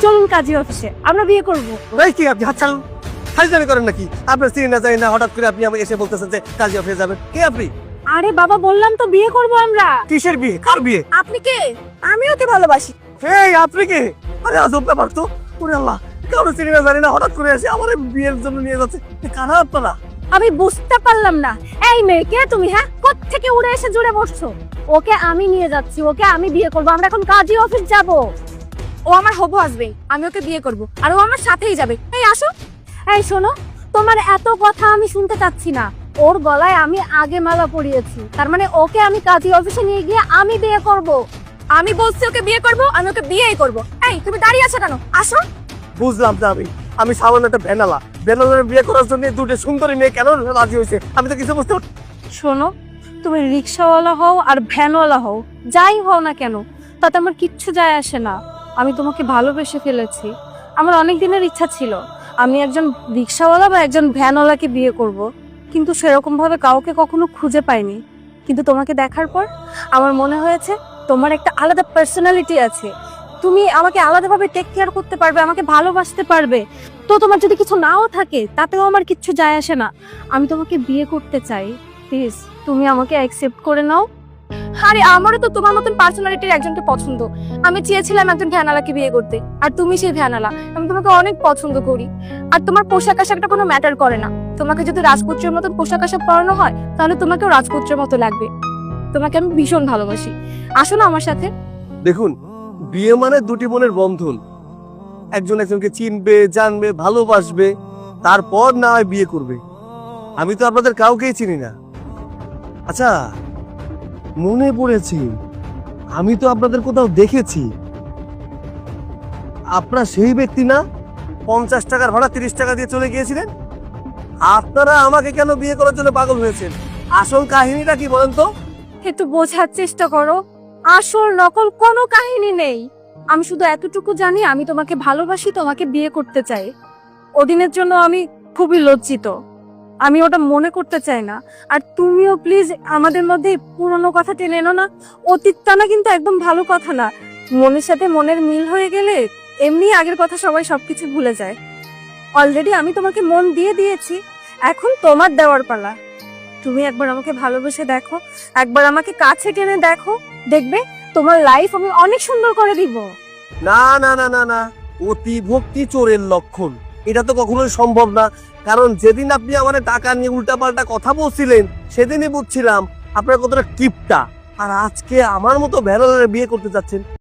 চলুন কাজী অফিসে, আমরা বিয়ে করব। কি আপনি হাত ছাড়ুন, হাজিদানি করেন নাকি? আপনার চিনি না জানি না হঠাৎ করে আপনি আমাকে এসে বলতেছেন যে কাজী অফিসে যাবেন। কে আপনি? আরে বাবা, বললাম তো বিয়ে করব আমরা। কিসের বিয়ে? কার বিয়ে? আপনি কে? আমি ওকে ভালোবাসি। এই আপনি কে? আরে আজব ব্যাপার তো। ওরে আল্লাহ, কারো চিনি না জানি না হঠাৎ করে এসে আমার বিয়ের জন্য নিয়ে যাচ্ছে। কারা আপনারা? আমি বুঝতে পারলাম না। এই মেয়ে, কে তুমি? হ্যাঁ, কোত্থেকে উড়ে এসে জুড়ে বসছো? ওকে আমি নিয়ে যাচ্ছি, ওকে আমি বিয়ে করব। আমরা এখন কাজী অফিস যাব। ও আমার হবু হাজবেন্ড, আমি ওকে বিয়ে করব, আর ও আমার সাথেই যাবে। এই আসো। এই শোনো, তোমার এত কথা আমি শুনতে চাচ্ছি না। ওর গলায় আমি আগে মালা পরিয়েছি, তার মানে ওকে আমি কাজী অফিসে নিয়ে গিয়ে আমি বিয়ে করব। আমি বলছি ওকে বিয়ে করব, আমি ওকে বিয়েই করব। এই তুমি দাঁড়িয়ে আছো কেন? আসো। বুঝলাম না, আমি সামান্য একটা ভ্যানালার বিয়ে করার জন্য দুটো সুন্দরী মেয়ে কেন রাজি হয়েছে আমি তো কিছু বুঝতে। শোনো, তুমি রিক্সাওয়ালা হও আর ভ্যানওয়ালা হও, যাই হও না কেন, তাতে আমার কিচ্ছু যায় আসে না। আমি তোমাকে ভালোবেসে ফেলেছি। আমার অনেক দিনের ইচ্ছা ছিল আমি একজন রিক্সাওয়ালা বা একজন ভ্যানওয়ালাকে বিয়ে করব, কিন্তু সেরকম ভাবে কাউকে কখনো খুঁজে পাইনি। কিন্তু তোমাকে দেখার পর আমার মনে হয়েছে তোমার একটা আলাদা পার্সোনালিটি আছে। তুমি আমাকে আলাদাভাবে টেক কেয়ার করতে পারবে, আমাকে ভালোবাসতে পারবে। তো তোমার যদি কিছু নাও থাকে তাতেও আমার কিচ্ছু যায় আসে না। আমি তোমাকে বিয়ে করতে চাই, প্লিজ তুমি আমাকে অ্যাকসেপ্ট করে নাও। আরে আমারও তো তোমার মতন পার্সোনালিটির একজনকে পছন্দ। আমি চেয়েছিলাম একজন ভ্যানালাকে বিয়ে করতে, আর তুমি সেই ভ্যানালা। আমি তোমাকে অনেক পছন্দ করি। আর তোমার পোশাক আশাকটা কোনো ম্যাটার করে না। তোমাকে যদি রাজপুত্রের মতন পোশাক আশাক পরানো হয় তাহলে তোমাকেও রাজপুত্রের মতো লাগবে। তোমাকে আমি ভীষণ ভালোবাসি, আসো না আমার সাথে। দেখুন, বিয়ে মানে দুটি মনের বন্ধন। একজন একজনকে চিনবে, জানবে, ভালোবাসবে, তারপর না হয় বিয়ে করবে। আমি তো আপনাদের কাউকেই চিনি না। আচ্ছা, মনে পড়েছে, আমি তো আপনাদের কোথাও দেখেছি। আপনারা সেই ব্যক্তি না 50 টাকার ভাড়া 30 টাকা দিয়ে চলে গিয়েছিলেন? আপনারা আমাকে কেন বিয়ে করার জন্য পাগল হয়েছেন? আসল কাহিনীটা কি বলেন তো? একটু বোঝার চেষ্টা করো। আসল নকল কোনো কাহিনী নেই। আমি শুধু এতটুকু জানি আমি তোমাকে ভালোবাসি, তোমাকে বিয়ে করতে চাই। ওদিনের জন্য আমি খুবই লজ্জিত, আমি ওটা মনে করতে চাই না। আর তুমিও প্লিজ আমাদের মধ্যে পুরনো কথা টেনে এনো না। অতীতটা না কিন্তু একদম ভালো কথা না। মনের সাথে মনের মিল হয়ে গেলে এমনি আগের কথা সবাই সবকিছু ভুলে যায়। অলরেডি আমি তোমাকে মন দিয়ে দিয়েছি, এখন তোমার দেওয়ার পালা। তুমি একবার আমাকে ভালোবেসে দেখো, একবার আমাকে কাছে টেনে দেখো, দেখবে তোমার লাইফ আমি অনেক সুন্দর করে দিব। না না না না না, অতি ভক্তি চোরের লক্ষণ। এটা তো কখনোই সম্ভব না। কারণ যেদিন আপনি আমার টাকা নিয়ে উল্টাপাল্টা কথা বলছিলেন সেদিনই বুঝছিলাম আপনার কতটা কিপটা। আর আজকে আমার মতো ভ্যানওয়ালার বিয়ে করতে যাচ্ছেন।